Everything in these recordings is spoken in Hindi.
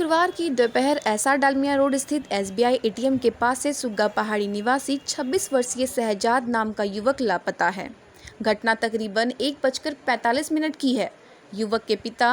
शुक्रवार की दोपहर एसआर डालमिया रोड स्थित एसबीआई एटीएम के पास से सुग्गा पहाड़ी निवासी 26 वर्षीय शहजाद नाम का युवक लापता है। घटना तकरीबन 1:45 की है। युवक के पिता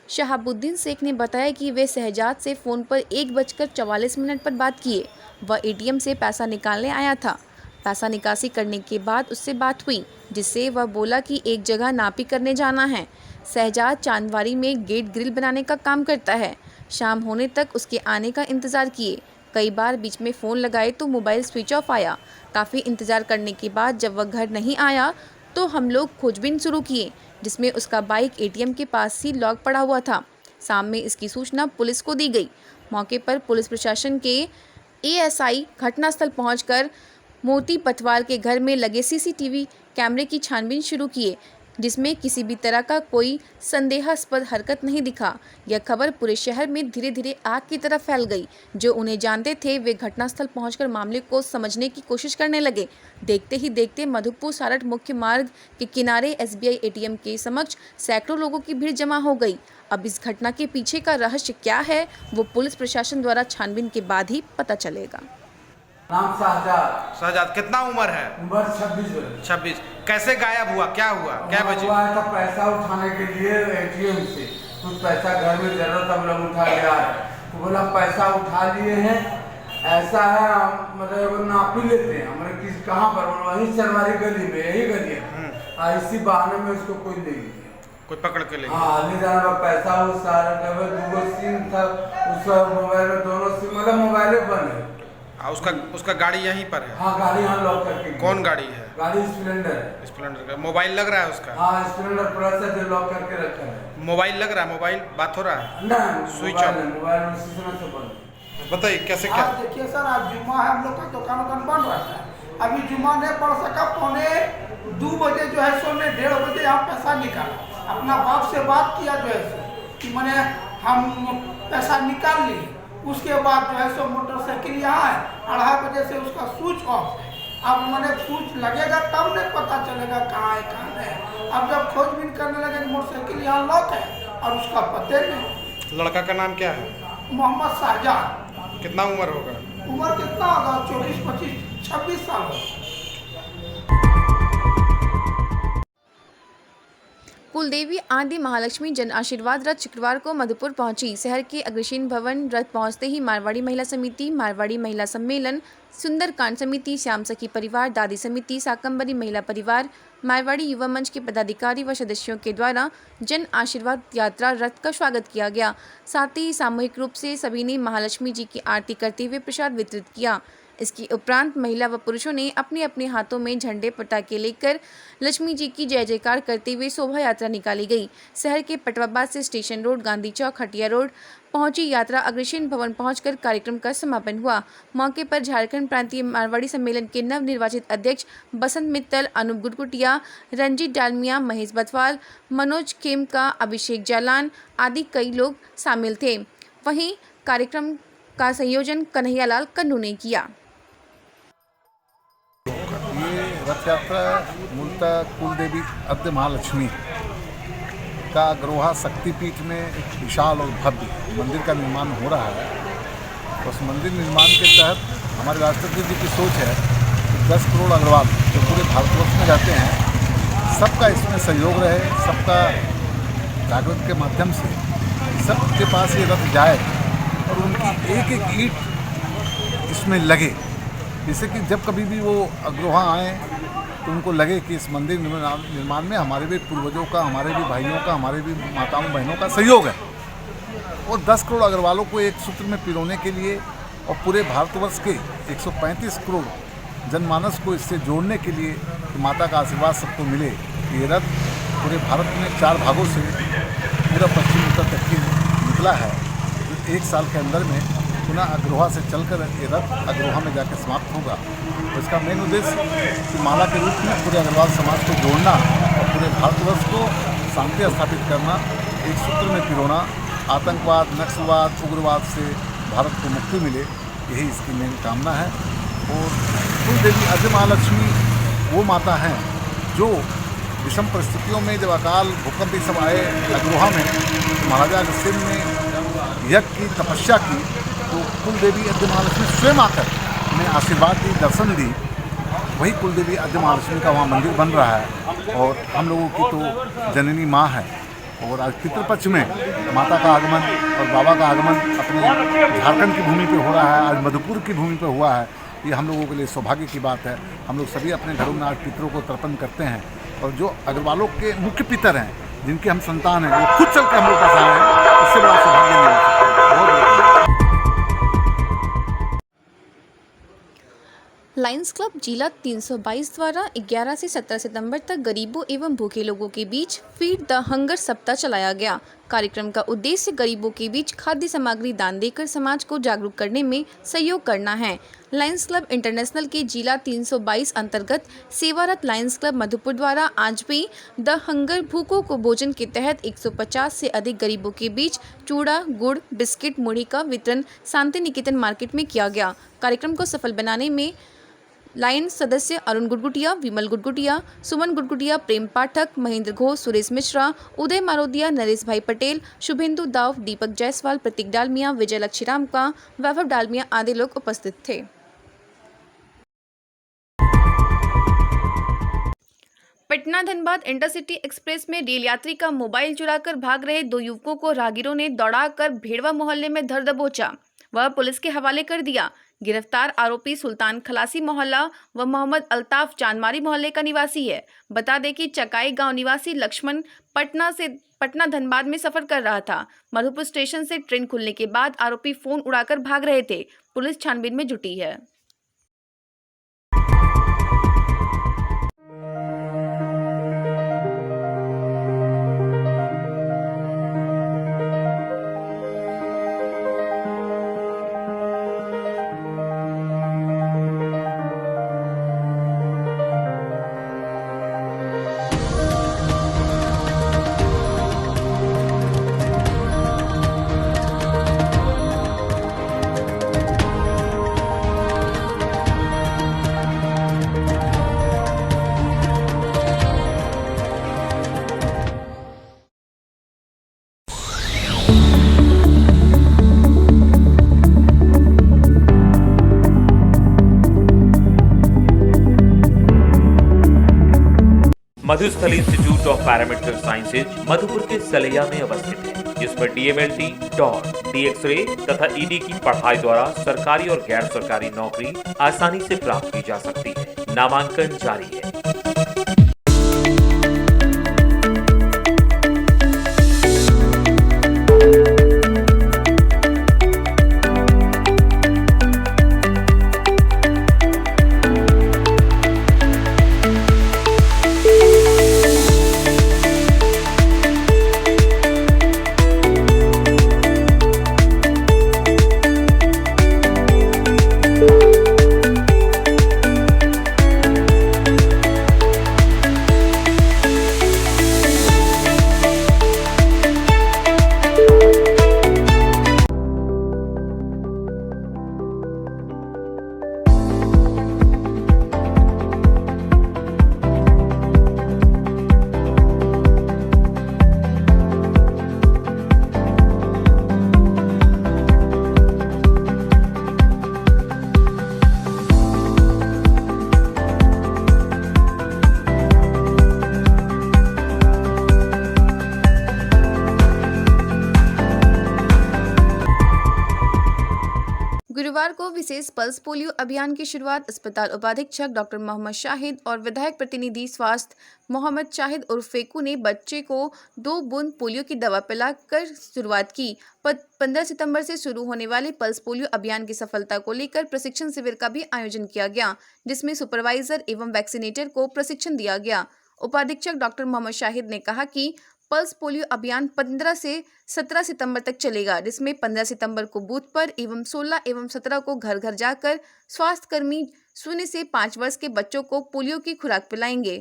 शहाबुद्दीन शेख ने बताया कि वे शहजाद से फ़ोन पर 1:44 पर बात किए। वह एटीएम से पैसा निकालने आया था। पैसा निकासी करने के बाद उससे बात हुई, जिससे वह बोला कि एक जगह नापी करने जाना है। शहजाद चांदवारी में गेट ग्रिल बनाने का काम करता है। शाम होने तक उसके आने का इंतज़ार किए। कई बार बीच में फ़ोन लगाए तो मोबाइल स्विच ऑफ आया। काफ़ी इंतज़ार करने के बाद जब वह घर नहीं आया तो हम लोग खोजबीन शुरू किए, जिसमें उसका बाइक एटीएम के पास ही लॉक पड़ा हुआ था। शाम में इसकी सूचना पुलिस को दी गई। मौके पर पुलिस प्रशासन के एएसआई घटनास्थल पहुंचकर मोती पटवाल के घर में लगे सीसीटीवी कैमरे की छानबीन शुरू किए, जिसमें किसी भी तरह का कोई संदेहास्पद हरकत नहीं दिखा। यह खबर पूरे शहर में धीरे धीरे आग की तरह फैल गई। जो उन्हें जानते थे वे घटनास्थल पहुंचकर मामले को समझने की कोशिश करने लगे। देखते ही देखते मधुपुर सारठ मुख्य मार्ग के किनारे एसबीआई एटीएम के समक्ष सैकड़ों लोगों की भीड़ जमा हो गई। अब इस घटना के पीछे का रहस्य क्या है, वो पुलिस प्रशासन द्वारा छानबीन के बाद ही पता चलेगा। नाम शाहजाद। शाहजाद, कितना उम्र है? उम्र 26 वर्ष। 26। कैसे गायब हुआ, क्या हुआ, क्या बजे? हुआ था पैसा उठाने के लिए एटीएम से। कुछ पैसा घर में जरूरत अब लोग उठा लिया है, तो बोला पैसा उठा लिए हैं, ऐसा है मतलब नापी लेते हैं हमारे किस कहाँ पर, वहीं चरवारी गली में, यही गली है। इसी बहाने में उसको कोई ले गया, कोई पकड़ के ले गया। हाँ ले जाना पैसा। वो सारा दूगो सिम था उसका, मोबाइल में दोनों सिम मतलब मोबाइल बंद है। उसका गाड़ी यहीं पर है? हाँ गाड़ी यहाँ लॉक करके। कौन गाड़ी है? गाड़ी स्प्लेंडर। स्प्लेंडर का मोबाइल लग रहा है उसका? हाँ स्प्लेंडर प्लस है जो लॉक करके रखा है। मोबाइल लग रहा है? मोबाल बात हो रहा है? नहीं, स्विच ऑफ। मोबाइल में सिस्टम से बंद। बताइए कैसे क्या? देखिए सर, आज जुम्मा है, हम लोग का दुकान बंद रहता है। अभी जुम्मा नहीं पड़ सका, 2 बजे जो है सो ने 1:30 बजे यहाँ पैसा निकाला। अपना बाप से बात किया जो है सो कि मैंने हम पैसा निकाल लिए। उसके बाद जो है सो मोटरसाइकिल यहाँ है, 2:30 बजे से उसका स्विच ऑफ है। अब मैंने स्विच लगेगा तब नहीं पता चलेगा कहाँ है कहाँ नहीं। अब जब खोजबीन करने लगे मोटरसाइकिल यहाँ लॉक है और उसका पते नहीं। लड़का का नाम क्या है? मोहम्मद शाहजाद। कितना उम्र होगा? उम्र कितना होगा? 24, 25, 26 साल होगा। कुलदेवी आदि महालक्ष्मी जन आशीर्वाद रथ शुक्रवार को मधुपुर पहुंची। शहर के अग्रसेन भवन रथ पहुंचते ही मारवाड़ी महिला समिति, मारवाड़ी महिला सम्मेलन, सुंदरकांड समिति, श्याम सखी परिवार, दादी समिति, शाकंभरी महिला परिवार, मारवाड़ी युवा मंच के पदाधिकारी व सदस्यों के द्वारा जन आशीर्वाद यात्रा रथ का स्वागत किया गया। साथ ही सामूहिक रूप से सभी ने महालक्ष्मी जी की आरती करते हुए प्रसाद वितरित किया। इसके उपरांत महिला व पुरुषों ने अपने अपने हाथों में झंडे पटाखे लेकर लक्ष्मी जी की जय जयकार करते हुए शोभा यात्रा निकाली गई। शहर के पटवाबाद से स्टेशन रोड, गांधी चौक, हटिया रोड पहुंची यात्रा अग्रसेन भवन पहुंचकर कार्यक्रम का समापन हुआ। मौके पर झारखंड प्रांतीय मारवाड़ी सम्मेलन के नवनिर्वाचित अध्यक्ष बसंत मित्तल, अनूप गुटगुटिया, रंजीत डालमिया, महेश बथवाल, मनोज खेमका, अभिषेक जालान आदि कई लोग शामिल थे। वहीं कार्यक्रम का संयोजन कन्हैयालाल कन्नू ने किया। रथ यात्रा मूलतः कुलदेवी आदि महालक्ष्मी का अग्रवाहा शक्तिपीठ में एक विशाल और भव्य मंदिर का निर्माण हो रहा है। उस मंदिर निर्माण के तहत हमारे राष्ट्रपति जी की सोच है कि 10 करोड़ अग्रवाल जो पूरे भारतवर्ष में रहते हैं, सबका इसमें सहयोग रहे, सबका जागृत के माध्यम से सबके पास ये रथ जाए और उनकी एक एक ईंट इसमें लगे, जिससे कि जब कभी भी वो अग्रवाहा आए तो उनको लगे कि इस मंदिर निर्माण में हमारे भी पूर्वजों का, हमारे भी भाइयों का, हमारे भी माताओं बहनों का सहयोग है। और 10 करोड़ अग्रवालों को एक सूत्र में पिरोने के लिए और पूरे भारतवर्ष के 135 करोड़ जनमानस को इससे जोड़ने के लिए कि माता का आशीर्वाद सबको मिले। ये रथ पूरे भारत में 4 भागों से पूरा पश्चिम उत्तर तक निकला है। 1 साल के अंदर में पुनः अग्रवाहा से चलकर ये रथ अग्रवाहा में जाकर समाप्त होगा। तो इसका मेन उद्देश्य कि माला के रूप में पूरे अग्रवाल समाज को जोड़ना और पूरे भारतवर्ष को शांति स्थापित करना, एक सूत्र में पिरोना, आतंकवाद, नक्सलवाद, उग्रवाद से भारत को मुक्ति मिले, यही इसकी मेन कामना है। और कुलदेवी आदि महालक्ष्मी वो माता हैं जो विषम परिस्थितियों में जब अकाल भूकंप ये सब आए अग्रोहा में, तो महाराजा अग्रसेन ने यज्ञ की, तपस्या की, तो कुल देवी आद्य महालक्ष्मी स्वयं आकर ने आशीर्वाद दी, दर्शन दी। वही कुल देवी आद्य महालक्ष्मी का वहाँ मंदिर बन रहा है और हम लोगों की तो जननी माँ है। और आज पितृपक्ष में माता का आगमन और बाबा का आगमन अपने झारखंड की भूमि पे हो रहा है, आज मधुपुर की भूमि पे हुआ है। ये हम लोगों के लिए सौभाग्य की बात है। हम लोग सभी अपने घरों में आज पितरों को तर्पण करते हैं और जो अग्रवालों के मुख्य पितर हैं, जिनके हम संतान हैं, वो खुद चल के हम लोग पास आए हैं। इससे बड़ा सौभाग्य नहीं हो सकता। बहुत लायंस क्लब जिला 322 द्वारा 11 से 17 सितंबर तक गरीबों एवं भूखे लोगों के बीच फीड द हंगर सप्ताह चलाया गया। कार्यक्रम का उद्देश्य गरीबों के बीच खाद्य सामग्री दान देकर समाज को जागरूक करने में सहयोग करना है। लायंस क्लब इंटरनेशनल के जिला 322 अंतर्गत सेवारत लायंस क्लब मधुपुर द्वारा आज भी द हंगर भूखों को भोजन के तहत 150 से अधिक गरीबों के बीच चूड़ा, गुड़, बिस्किट, मुढ़ी का वितरण शांति निकेतन मार्केट में किया गया। कार्यक्रम को सफल बनाने में लायंस सदस्य अरुण गुडगुटिया, विमल गुडगुटिया, सुमन गुडगुटिया, प्रेम पाठक, महेंद्र घोष, सुरेश मिश्रा, उदय मारोदिया, नरेश भाई पटेल, शुभेंदु दाव, दीपक जायसवाल, प्रतीक डालमिया, विजय लक्ष्मीराम का, वैभव डालमिया आदि लोग उपस्थित थे। पटना धनबाद इंटरसिटी एक्सप्रेस में रेल यात्री का मोबाइल चुराकर भाग रहे 2 युवकों को राहगीरों ने दौड़ाकर भेड़वा मोहल्ले में धर दबोचा। वह पुलिस के हवाले कर दिया। गिरफ्तार आरोपी सुल्तान खलासी मोहल्ला व मोहम्मद अल्ताफ चांदमारी मोहल्ले का निवासी है। बता दें कि चकाई गांव निवासी लक्ष्मण पटना धनबाद में सफर कर रहा था। मधुपुर स्टेशन से ट्रेन खुलने के बाद आरोपी फोन उड़ाकर भाग रहे थे। पुलिस छानबीन में जुटी है। Madhusthal institute of paramedical sciences Madhupur के सलैया में अवस्थित है, जिस पर DMLT, डॉट, DX-ray तथा ED की पढ़ाई द्वारा सरकारी और गैर सरकारी नौकरी आसानी से प्राप्त की जा सकती है। नामांकन जारी है। गुरुवार को विशेष पल्स पोलियो अभियान की शुरुआत अस्पताल उपाधीक्षक डॉक्टर मोहम्मद शाहिद और विधायक प्रतिनिधि स्वास्थ्य मोहम्मद शाहिद उर्फ फेकू ने बच्चे को 2 बूंद पोलियो की दवा पिलाकर शुरुआत की। 15 सितंबर से शुरू होने वाले पल्स पोलियो अभियान की सफलता को लेकर प्रशिक्षण शिविर का भी आयोजन किया गया, जिसमें सुपरवाइजर एवं वैक्सीनेटर को प्रशिक्षण दिया गया। उपाधीक्षक डॉक्टर मोहम्मद शाहिद ने कहा कि पल्स पोलियो अभियान 15 से 17 सितंबर तक चलेगा, जिसमें 15 सितंबर को बूथ पर एवं 16 एवं 17 को घर घर जाकर स्वास्थ्यकर्मी 0 से 5 वर्ष के बच्चों को पोलियो की खुराक पिलाएंगे।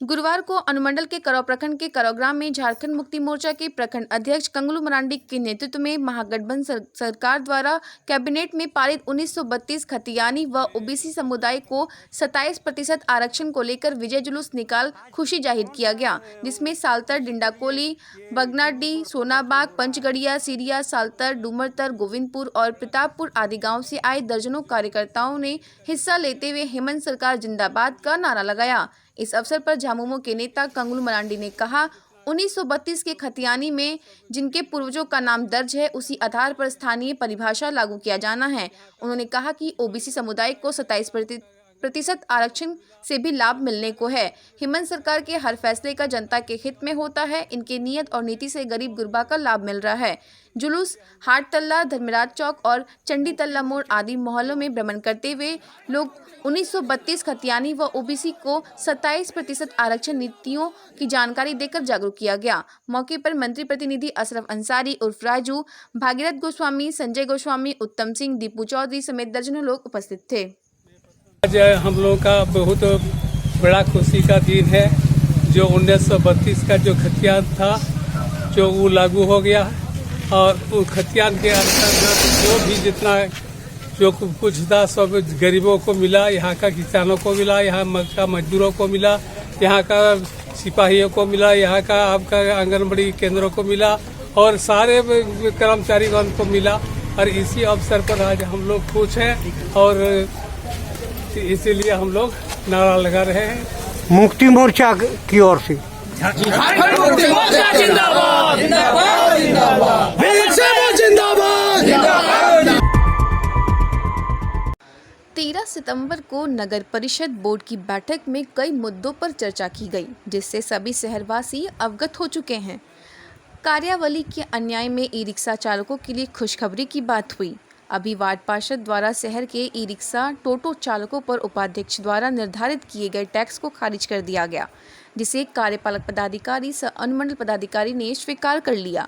गुरुवार को अनुमंडल के करौ प्रखंड के करौ ग्राम में झारखंड मुक्ति मोर्चा के प्रखंड अध्यक्ष कंगलू मरांडी के नेतृत्व में महागठबंधन सरकार द्वारा कैबिनेट में पारित 1932 खतियानी व ओबीसी समुदाय को 27% आरक्षण को लेकर विजय जुलूस निकाल खुशी जाहिर किया गया, जिसमें सालतर, डिंडाकोली, बगनाडी, सोनाबाग, पंचगड़िया, सीरिया, सालतर, डूमरतर, गोविंदपुर और प्रतापपुर आदि गाँव से आए दर्जनों कार्यकर्ताओं ने हिस्सा लेते हुए हेमंत सरकार जिंदाबाद का नारा लगाया। इस अवसर पर झामुमो के नेता कंगलू मरांडी ने कहा, 1932 के खतियानी में जिनके पूर्वजों का नाम दर्ज है, उसी आधार पर स्थानीय परिभाषा लागू किया जाना है। उन्होंने कहा कि ओबीसी समुदाय को 27% आरक्षण से भी लाभ मिलने को है। हेमंत सरकार के हर फैसले का जनता के हित में होता है। इनके नियत और नीति से गरीब गुरबा का लाभ मिल रहा है। जुलूस हाट तल्ला, धर्मराज चौक और चंडी तल्ला मोड़ आदि मोहल्लों में भ्रमण करते हुए लोग 1932 खतियानी व ओबीसी को 27% आरक्षण नीतियों की जानकारी देकर जागरूक किया गया। मौके पर मंत्री प्रतिनिधि अशरफ अंसारी उर्फ राजू, भागीरथ गोस्वामी, संजय गोस्वामी, उत्तम सिंह, दीपू चौधरी समेत दर्जनों लोग उपस्थित थे। आज हम लोगों का बहुत बड़ा खुशी का दिन है। जो 1932 का जो खतियान था, जो वो लागू हो गया और उस खतियान के अंतर्गत जो भी जितना जो कुछ था सब गरीबों को मिला, यहाँ का किसानों को मिला, यहाँ का मजदूरों को मिला, यहाँ का सिपाहियों को मिला, यहाँ का आपका आंगनबाड़ी केंद्रों को मिला और सारे कर्मचारीगण को मिला। और इसी अवसर पर आज हम लोग खुश हैं और इसीलिए हम लोग नारा लगा रहे हैं मुक्ति मोर्चा की ओर से। 13 सितंबर को नगर परिषद बोर्ड की बैठक में कई मुद्दों पर चर्चा की गई, जिससे सभी शहरवासी अवगत हो चुके हैं। कार्यावली के अन्याय में ई रिक्शा चालकों के लिए खुशखबरी की बात हुई। अभी वार्ड पार्षद द्वारा शहर के ई रिक्शा टोटो चालकों पर उपाध्यक्ष द्वारा निर्धारित किए गए टैक्स को खारिज कर दिया गया, जिसे कार्यपालक पदाधिकारी सह अनुमंडल पदाधिकारी ने स्वीकार कर लिया।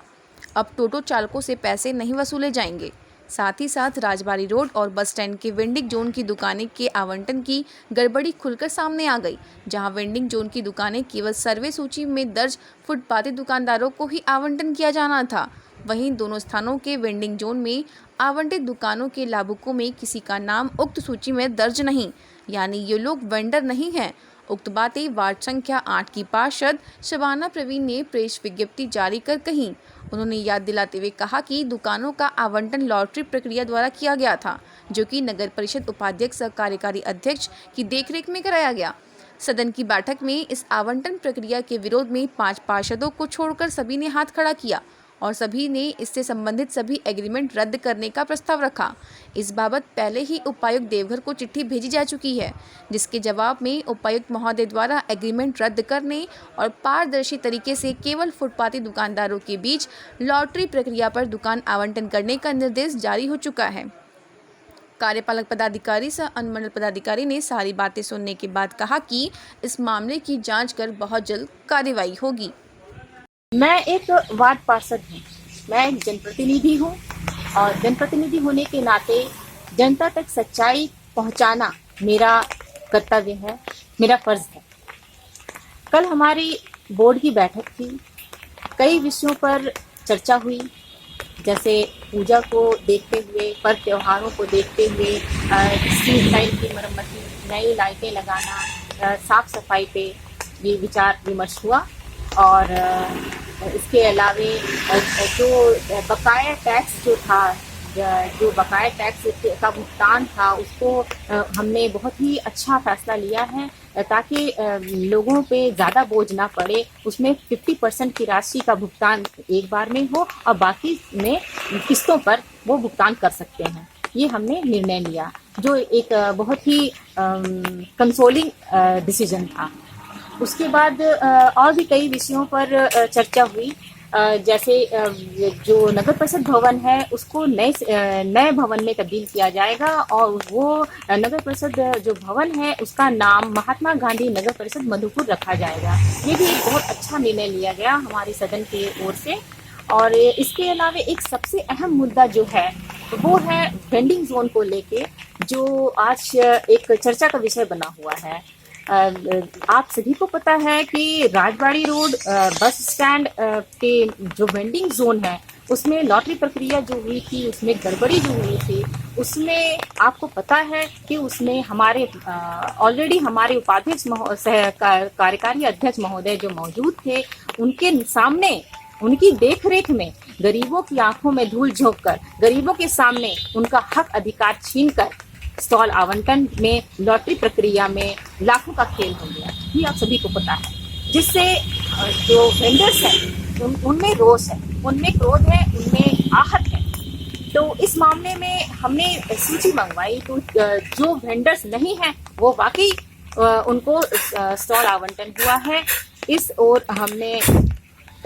अब टोटो चालकों से पैसे नहीं वसूले जाएंगे। साथ ही साथ राजबाड़ी रोड और बस स्टैंड के वेंडिंग जोन की दुकानें के आवंटन की गड़बड़ी खुलकर सामने आ गई, जहां वेंडिंग जोन की दुकानें केवल सर्वे सूची में दर्ज फुटपाती दुकानदारों को ही आवंटन किया जाना था। वहीं दोनों स्थानों के वेंडिंग जोन में आवंटित दुकानों के लाभुकों में किसी का नाम उक्त सूची में दर्ज नहीं, यानी ये लोग वेंडर नहीं हैं। उक्त बातें वार्ड संख्या 8 की पार्षद शबाना प्रवीण ने प्रेस विज्ञप्ति जारी कर कही। उन्होंने याद दिलाते हुए कहा कि दुकानों का आवंटन लॉटरी प्रक्रिया द्वारा किया गया था, जो कि नगर परिषद उपाध्यक्ष सह कार्यकारी अध्यक्ष की देखरेख में कराया गया। सदन की बैठक में इस आवंटन प्रक्रिया के विरोध में 5 पार्षदों को छोड़कर सभी ने हाथ खड़ा किया और सभी ने इससे संबंधित सभी एग्रीमेंट रद्द करने का प्रस्ताव रखा। इस बाबत पहले ही उपायुक्त देवघर को चिट्ठी भेजी जा चुकी है, जिसके जवाब में उपायुक्त महोदय द्वारा एग्रीमेंट रद्द करने और पारदर्शी तरीके से केवल फुटपाती दुकानदारों के बीच लॉटरी प्रक्रिया पर दुकान आवंटन करने का निर्देश जारी हो चुका है। कार्यपालक पदाधिकारी सह अनुमंडल पदाधिकारी ने सारी बातें सुनने के बाद कहा कि इस मामले की जाँच कर बहुत जल्द कार्रवाई होगी। मैं एक वार्ड पार्षद हूँ, मैं एक जनप्रतिनिधि हूँ और जनप्रतिनिधि होने के नाते जनता तक सच्चाई पहुँचाना मेरा कर्तव्य है, मेरा फर्ज है। कल हमारी बोर्ड की बैठक थी, कई विषयों पर चर्चा हुई, जैसे पूजा को देखते हुए, पर्व त्योहारों को देखते हुए स्ट्रीट लाइट की मरम्मती, नई लाइटें लगाना, साफ सफाई पे ये विचार विमर्श हुआ। और इसके अलावे जो बकाया टैक्स जो बकाया टैक्स का भुगतान था, उसको हमने बहुत ही अच्छा फैसला लिया है ताकि लोगों पे ज़्यादा बोझ ना पड़े। उसमें 50% की राशि का भुगतान एक बार में हो और बाकी में किस्तों पर वो भुगतान कर सकते हैं। ये हमने निर्णय लिया, जो एक बहुत ही कंसोलिंग डिसीजन था। उसके बाद और भी कई विषयों पर चर्चा हुई, जैसे जो नगर परिषद भवन है उसको नए भवन में तब्दील किया जाएगा और वो नगर परिषद जो भवन है उसका नाम महात्मा गांधी नगर परिषद मधुपुर रखा जाएगा। ये भी एक बहुत अच्छा निर्णय लिया गया हमारी सदन की ओर से। और इसके अलावा एक सबसे अहम मुद्दा जो है वो है वेंडिंग जोन को लेके, जो आज एक चर्चा का विषय बना हुआ है। आप सभी को पता है कि राजबाड़ी रोड बस स्टैंड के जो वेंडिंग जोन है उसमें लॉटरी प्रक्रिया जो हुई थी, उसमें गड़बड़ी जो हुई थी, उसमें आपको पता है कि उसमें हमारे ऑलरेडी हमारे उपाध्यक्ष कार्यकारी अध्यक्ष महोदय जो मौजूद थे, उनके सामने उनकी देखरेख में गरीबों की आंखों में धूल झोंककर, गरीबों के सामने उनका हक अधिकार छीनकर स्टॉल आवंटन में लॉटरी प्रक्रिया में लाखों का खेल हो गया। ये आप सभी को पता है, जिससे जो वेंडर्स हैं उनमें रोष है, उनमें क्रोध है, उनमें आहत है। तो इस मामले में हमने सूची मंगवाई, तो जो वेंडर्स नहीं हैं वो वाकई उनको स्टॉल आवंटन हुआ है। इस ओर हमने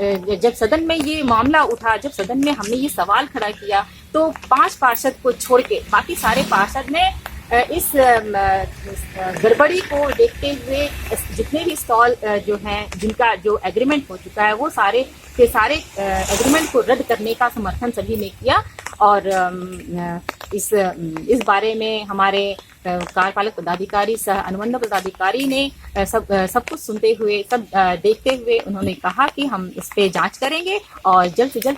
जब सदन में ये मामला उठा, जब सदन में हमने ये सवाल खड़ा किया, तो 5 पार्षद को छोड़ के बाकी सारे पार्षद ने इस गड़बड़ी को देखते हुए जितने भी स्टॉल जो हैं, जिनका जो एग्रीमेंट हो चुका है, वो सारे के सारे एग्रीमेंट को रद्द करने का समर्थन सभी ने किया। और इस बारे में हमारे कार्यपालक पदाधिकारी सह अनुबंध पदाधिकारी ने सब कुछ सुनते हुए, सब देखते हुए उन्होंने कहा कि हम इस पे जांच करेंगे और जल्द से जल्द